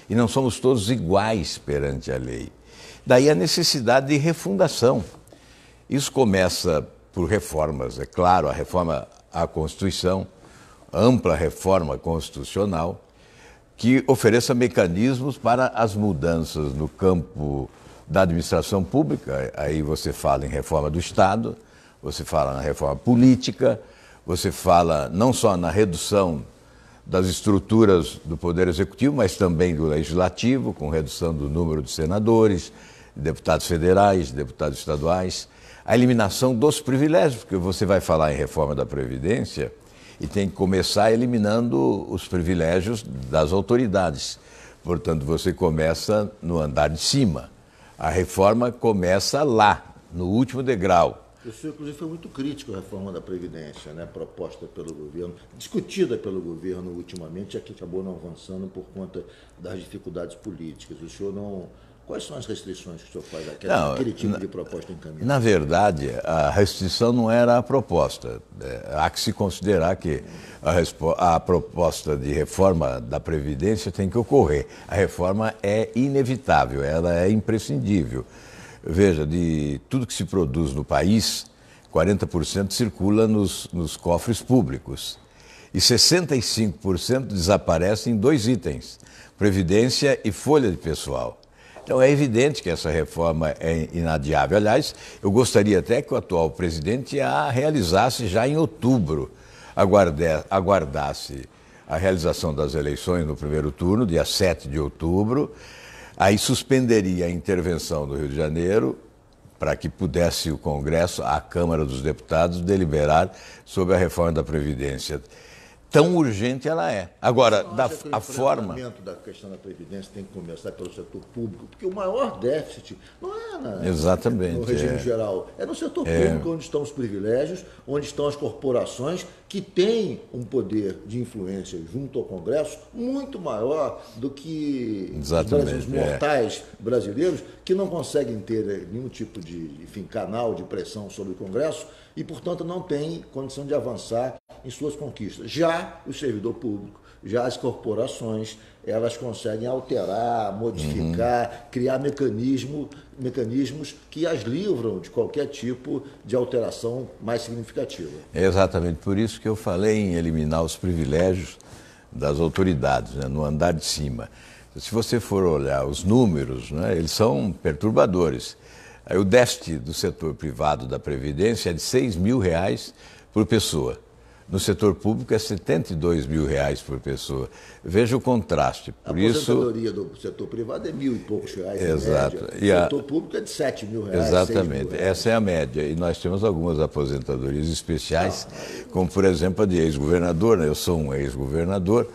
e não somos todos iguais perante a lei. Daí a necessidade de refundação. Isso começa por reformas, é claro, a reforma à Constituição, ampla reforma constitucional, que ofereça mecanismos para as mudanças no campo da administração pública. Aí você fala em reforma do Estado, você fala na reforma política, você fala não só na redução das estruturas do Poder Executivo, mas também do Legislativo, com redução do número de senadores, de deputados federais, de deputados estaduais, a eliminação dos privilégios, porque você vai falar em reforma da Previdência e tem que começar eliminando os privilégios das autoridades. Portanto, você começa no andar de cima. A reforma começa lá, no último degrau. O senhor, inclusive, foi muito crítico à reforma da Previdência, né, proposta pelo governo, discutida pelo governo ultimamente, e que acabou não avançando por conta das dificuldades políticas. O senhor não... Quais são as restrições que o senhor faz àquele tipo de proposta encaminhada? Na verdade, a restrição não era a proposta. Há que se considerar que a proposta de reforma da Previdência tem que ocorrer. A reforma é inevitável, ela é imprescindível. Veja, de tudo que se produz no país, 40% circula nos cofres públicos. E 65% desaparece em 2 itens, Previdência e folha de pessoal. Então é evidente que essa reforma é inadiável. Aliás, eu gostaria até que o atual presidente a realizasse já em outubro, aguardasse a realização das eleições no primeiro turno, dia 7 de outubro, aí suspenderia a intervenção do Rio de Janeiro para que pudesse o Congresso, a Câmara dos Deputados, deliberar sobre a reforma da Previdência. Tão urgente ela é. Agora, a forma... O enfrentamento da questão da Previdência tem que começar pelo setor público, porque o maior déficit não é no regime geral, é no setor público, onde estão os privilégios, onde estão as corporações que têm um poder de influência junto ao Congresso muito maior do que os mortais brasileiros, que não conseguem ter nenhum tipo de canal de pressão sobre o Congresso e, portanto, não têm condição de avançar em suas conquistas. Já o servidor público, já as corporações, elas conseguem alterar, modificar, criar mecanismos que as livram de qualquer tipo de alteração mais significativa. É exatamente por isso que eu falei em eliminar os privilégios das autoridades, né, no andar de cima. Se você for olhar os números, né, eles são perturbadores. Aí, o déficit do setor privado da Previdência é de R$ 6.000 por pessoa. No setor público é R$ 72.000 por pessoa. Veja o contraste. A aposentadoria do setor privado é R$ 1.000 e poucos reais. Exato. Em média. O setor público é de R$ 7.000. Exatamente. Essa é a média. E nós temos algumas aposentadorias especiais, como, por exemplo, a de ex-governador. Né? Eu sou um ex-governador.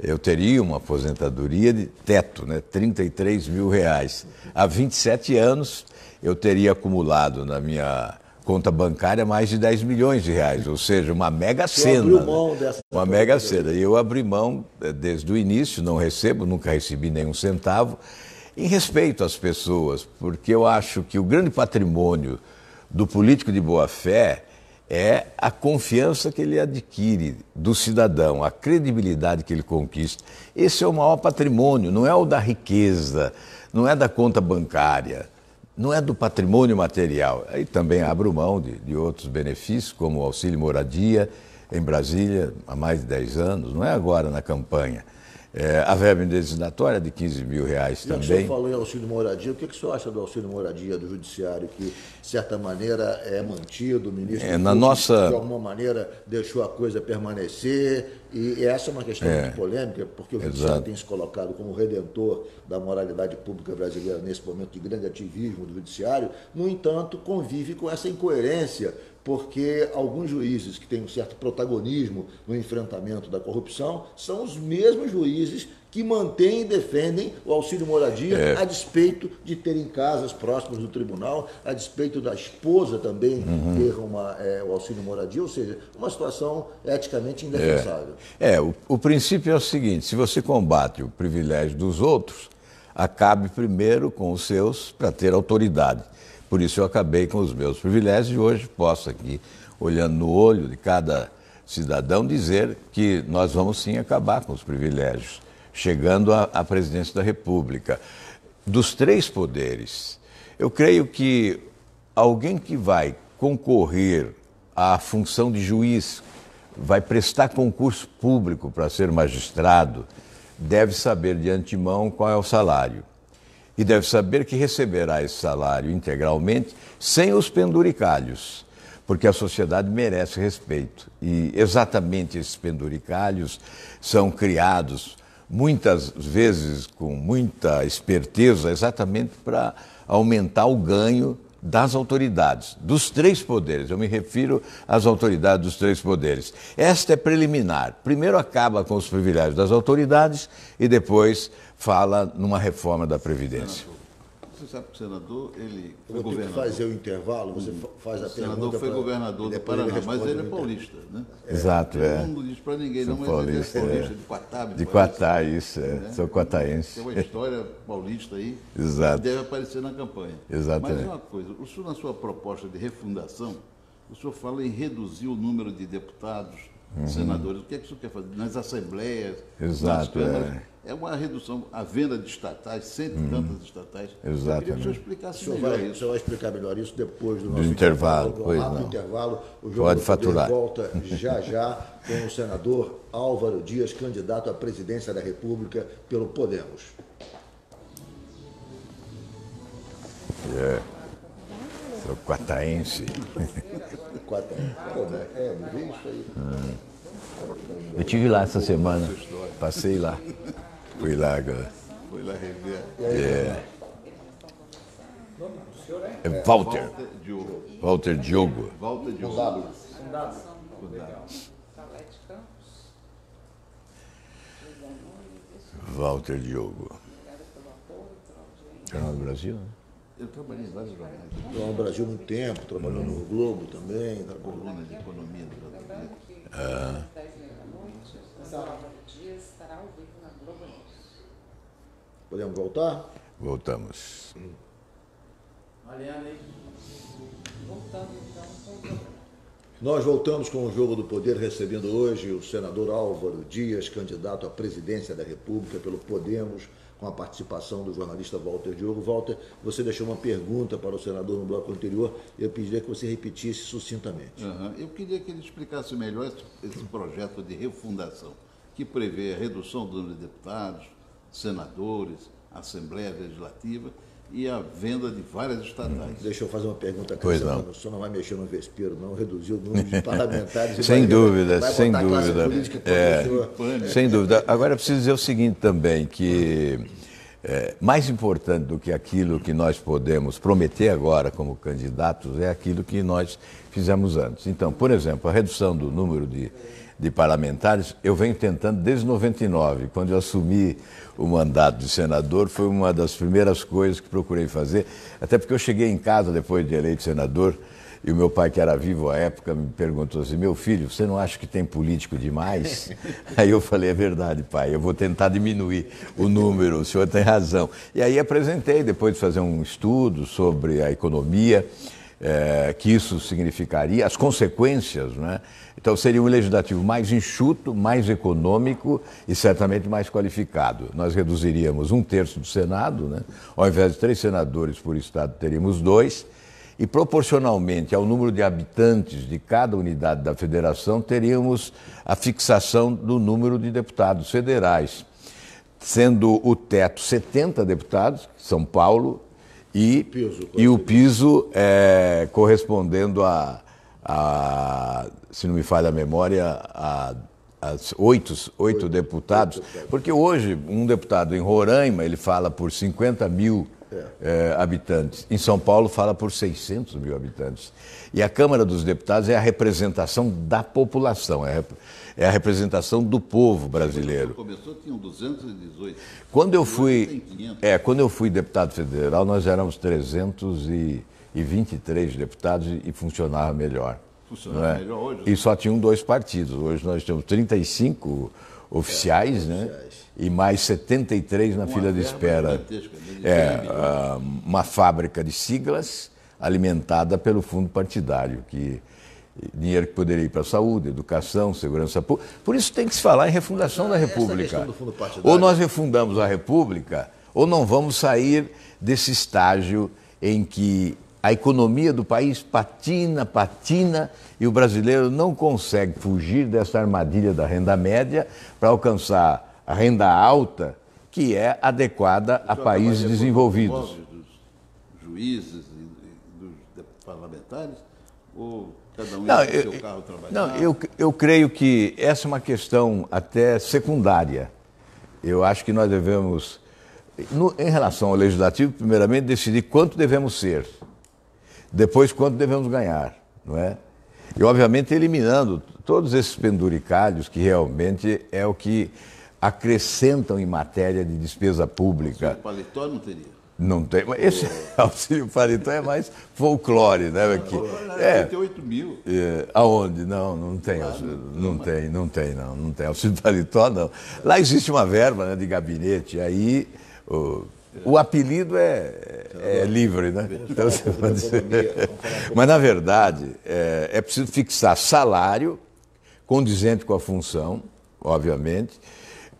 Eu teria uma aposentadoria de teto, né? R$ 33.000. Há 27 anos eu teria acumulado na minha conta bancária mais de R$ 10 milhões, ou seja, uma mega cena. Você abriu mão dessa... Uma mega cena. E eu abri mão desde o início, não recebo, nunca recebi nenhum centavo, em respeito às pessoas, porque eu acho que o grande patrimônio do político de boa-fé é a confiança que ele adquire do cidadão, a credibilidade que ele conquista. Esse é o maior patrimônio, não é o da riqueza, não é da conta bancária, não é do patrimônio material. Aí também abro mão de outros benefícios, como o auxílio moradia em Brasília há mais de 10 anos, não é agora na campanha. A verba indenizatória de R$ 15.000 também. O senhor falou em auxílio moradia, o que o senhor acha do auxílio moradia do Judiciário, que de certa maneira é mantido, o ministro de alguma maneira deixou a coisa permanecer, e essa é uma questão muito polêmica, porque o Judiciário tem se colocado como redentor da moralidade pública brasileira nesse momento de grande ativismo do Judiciário, no entanto, convive com essa incoerência, porque alguns juízes que têm um certo protagonismo no enfrentamento da corrupção são os mesmos juízes que mantêm e defendem o auxílio moradia, a despeito de terem casas próximas do tribunal, a despeito da esposa também ter o auxílio moradia, ou seja, uma situação eticamente indefensável. O princípio é o seguinte: se você combate o privilégio dos outros, acabe primeiro com os seus para ter autoridade. Por isso eu acabei com os meus privilégios e hoje posso aqui, olhando no olho de cada cidadão, dizer que nós vamos sim acabar com os privilégios. chegando à presidência da República. Dos três poderes, eu creio que alguém que vai concorrer à função de juiz, vai prestar concurso público para ser magistrado, deve saber de antemão qual é o salário. E deve saber que receberá esse salário integralmente, sem os penduricalhos, porque a sociedade merece respeito. E exatamente esses penduricalhos são criados, muitas vezes com muita esperteza, exatamente para aumentar o ganho das autoridades, dos três poderes. Eu me refiro às autoridades dos três poderes. Esta é preliminar. Primeiro acaba com os privilégios das autoridades e depois fala numa reforma da Previdência. Você sabe que o senador, ele foi governador. Vou ter que fazer o intervalo, você faz a pergunta. O senador foi governador do Paraná, mas ele é paulista, né? Exato, Ele não diz para ninguém, não, mas paulista, ele é paulista, de Quatá. De Quatá, isso, né? Sou quataense. Tem uma história paulista aí, exato, que deve aparecer na campanha. Exatamente. Mas uma coisa, o senhor, na sua proposta de refundação, o senhor fala em reduzir o número de deputados, senadores. O que é que o senhor quer fazer? Nas assembleias, exato, nas câmaras? É uma redução, a venda de estatais, cento e tantas estatais. Exatamente. Eu queria que o senhor explicasse melhor isso. O senhor vai explicar melhor isso depois do nosso intervalo. Pois não. Intervalo. O Jogo Pode do faturar. Poder volta já com o senador Álvaro Dias, candidato à presidência da República pelo Podemos. Sou quataense. Eu estive lá essa semana, passei lá. Fui lá agora. Foi lá rever. É Walter. Walter Diogo. Walter Diogo. Walter Diogo. Jornal do Brasil, né? Eu trabalhei em vários jornais. Trabalhou no Brasil há muito tempo, trabalhou no Globo também. Coluna de economia do Brasil. Podemos voltar? Voltamos. Nós voltamos com o Jogo do Poder, recebendo hoje o senador Álvaro Dias, candidato à presidência da República pelo Podemos, com a participação do jornalista Walter Diogo. Walter, você deixou uma pergunta para o senador no bloco anterior e eu pediria que você repetisse sucintamente. Eu queria que ele explicasse melhor esse projeto de refundação, que prevê a redução do número de deputados, senadores, Assembleia Legislativa e a venda de várias estatais. Deixa eu fazer uma pergunta. Pois não. O senhor não vai mexer no vespeiro, não? Reduzir o número de parlamentares. Sem dúvida, sem dúvida. Sem dúvida. Agora, eu preciso dizer o seguinte também, que mais importante do que aquilo que nós podemos prometer agora como candidatos é aquilo que nós fizemos antes. Então, por exemplo, a redução do número de parlamentares, eu venho tentando desde 99, quando eu assumi o mandato de senador, foi uma das primeiras coisas que procurei fazer, até porque eu cheguei em casa depois de eleito senador, e o meu pai, que era vivo à época, me perguntou assim: meu filho, você não acha que tem político demais? Aí eu falei: é verdade, pai, eu vou tentar diminuir o número, o senhor tem razão. E aí apresentei, depois de fazer um estudo sobre a economia, que isso significaria, as consequências, né? Então seria um legislativo mais enxuto, mais econômico e certamente mais qualificado. Nós reduziríamos 1/3 do Senado, né? Ao invés de 3 senadores por estado, teríamos 2, e proporcionalmente ao número de habitantes de cada unidade da federação, teríamos a fixação do número de deputados federais, sendo o teto 70 deputados, São Paulo, e o piso correspondendo se não me falha a memória, a 8 deputados, porque hoje um deputado em Roraima ele fala por 50 mil habitantes, em São Paulo fala por 600 mil habitantes. E a Câmara dos Deputados é a representação da população, é a representação do povo brasileiro. Quando começou, tinham 218. Quando eu fui deputado federal, nós éramos 323 deputados e funcionava melhor. Funcionava melhor hoje? E só tinham 2 partidos. Hoje nós temos 35 oficiais, né? E mais 73 na fila de espera. Uma fábrica de siglas alimentada pelo fundo partidário, que dinheiro que poderia ir para a saúde, educação, segurança pública. Por isso tem que se falar em refundação da República. Ou nós refundamos a República, ou não vamos sair desse estágio em que a economia do país patina, e o brasileiro não consegue fugir dessa armadilha da renda média para alcançar a renda alta, que é adequada a países desenvolvidos. Dos juízes e dos parlamentares, ou cada um não, ia com o seu carro trabalhar? Não, eu creio que essa é uma questão até secundária. Eu acho que nós devemos, em relação ao legislativo, primeiramente decidir quanto devemos ser, depois quanto devemos ganhar, não é? E, obviamente, eliminando todos esses penduricalhos que realmente é o que acrescentam em matéria de despesa pública. O paletó não teria? Não tem, mas esse auxílio paletó é mais folclore, né? Aqui. 88 mil. Aonde? Não tem. Não tem auxílio paletó, não. Lá existe uma verba, né, de gabinete, aí o apelido é livre, né? Então, você pode dizer. Mas, na verdade, é preciso fixar salário condizente com a função, obviamente.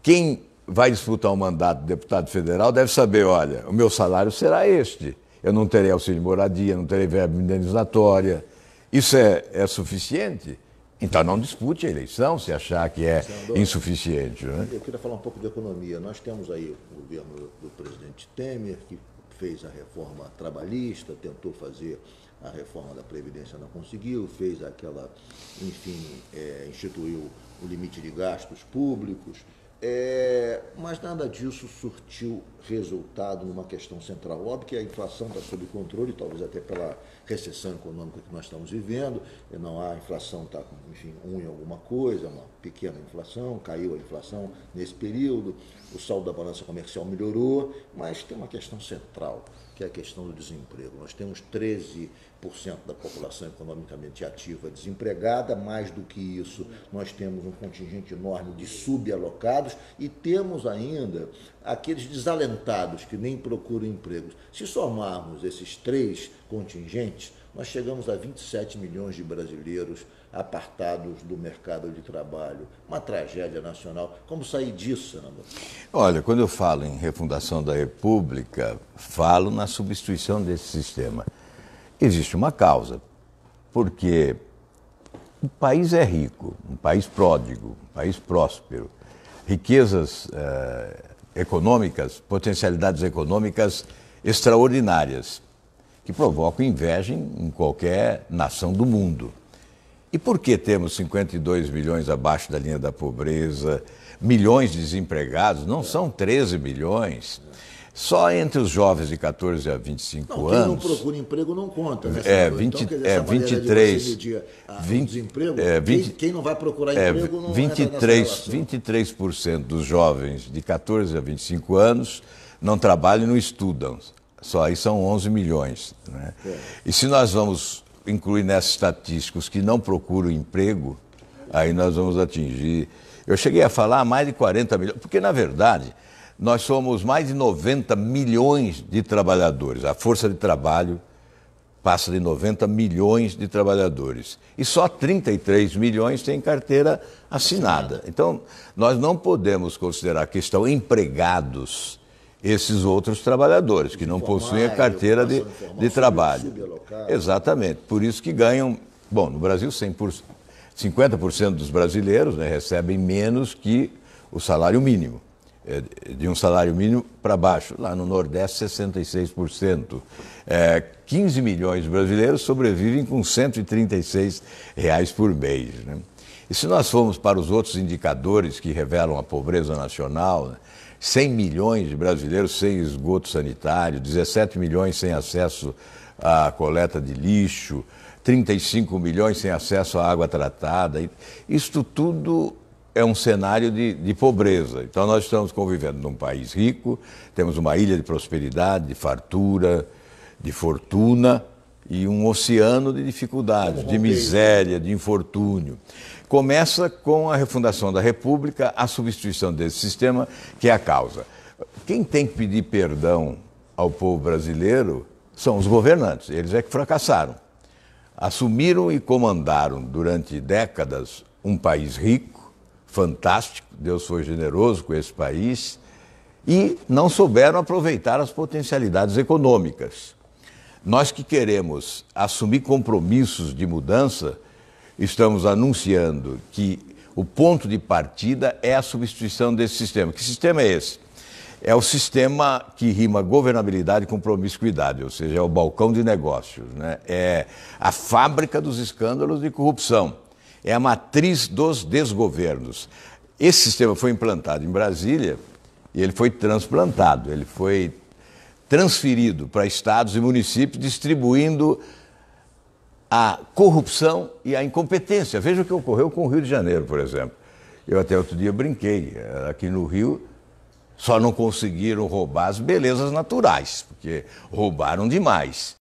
Quem vai disputar um mandato de deputado federal deve saber, olha, o meu salário será este. Eu não terei auxílio moradia, não terei verba indenizatória. Isso é suficiente? Então não dispute a eleição se achar que é insuficiente. Né? Eu queria falar um pouco de economia. Nós temos aí o governo do presidente Temer, que fez a reforma trabalhista, tentou fazer a reforma da Previdência, não conseguiu, fez aquela, enfim, instituiu o limite de gastos públicos. Mas nada disso surtiu resultado numa questão central. Óbvio que a inflação está sob controle, talvez até pela recessão econômica que nós estamos vivendo. Não há, a inflação está com, enfim, 1 em alguma coisa, uma pequena inflação, caiu a inflação nesse período, o saldo da balança comercial melhorou, mas tem uma questão central, que é a questão do desemprego. Nós temos 13% da população economicamente ativa desempregada, mais do que isso, nós temos um contingente enorme de subalocados e temos ainda aqueles desalentados que nem procuram empregos. Se somarmos esses 3 contingentes, nós chegamos a 27 milhões de brasileiros apartados do mercado de trabalho. Uma tragédia nacional. Como sair disso, senador? Olha, quando eu falo em refundação da República, falo na substituição desse sistema. Existe uma causa, porque o país é rico, um país pródigo, um país próspero, riquezas econômicas, potencialidades econômicas extraordinárias, que provocam inveja em qualquer nação do mundo. E por que temos 52 milhões abaixo da linha da pobreza, milhões de desempregados? Não são 13 milhões. Só entre os jovens de 14 a 25 anos... Quem não procura emprego não conta, né? 23... quem não vai procurar emprego não 23% dos jovens de 14 a 25 anos não trabalham e não estudam. Só aí são 11 milhões. Né? E se nós vamos incluir nessas estatísticas os que não procuram emprego, aí nós vamos atingir... Eu cheguei a falar mais de 40 milhões, porque, na verdade, nós somos mais de 90 milhões de trabalhadores. A força de trabalho passa de 90 milhões de trabalhadores. E só 33 milhões têm carteira assinada. Então, nós não podemos considerar que estão empregados esses outros trabalhadores, que não possuem a carteira de trabalho. Exatamente. Por isso que ganham... Bom, no Brasil, 50% dos brasileiros, né, recebem menos que o salário mínimo. De um salário mínimo para baixo. Lá no Nordeste, 66%. 15 milhões de brasileiros sobrevivem com R$ 136 por mês. Né? E se nós formos para os outros indicadores que revelam a pobreza nacional, né, 100 milhões de brasileiros sem esgoto sanitário, 17 milhões sem acesso à coleta de lixo, 35 milhões sem acesso à água tratada. Isto tudo é um cenário de pobreza. Então nós estamos convivendo num país rico, temos uma ilha de prosperidade, de fartura, de fortuna e um oceano de dificuldades, de miséria, de infortúnio. Começa com a refundação da República, a substituição desse sistema, que é a causa. Quem tem que pedir perdão ao povo brasileiro são os governantes, eles é que fracassaram. assumiram e comandaram durante décadas um país rico, fantástico, Deus foi generoso com esse país, e não souberam aproveitar as potencialidades econômicas. Nós que queremos assumir compromissos de mudança, estamos anunciando que o ponto de partida é a substituição desse sistema. Que sistema é esse? É o sistema que rima governabilidade com promiscuidade, ou seja, é o balcão de negócios, né? É a fábrica dos escândalos de corrupção, é a matriz dos desgovernos. Esse sistema foi implantado em Brasília e ele foi transplantado, ele foi transferido para estados e municípios, distribuindo a corrupção e a incompetência. Veja o que ocorreu com o Rio de Janeiro, por exemplo. Eu até outro dia brinquei, aqui no Rio só não conseguiram roubar as belezas naturais, porque roubaram demais.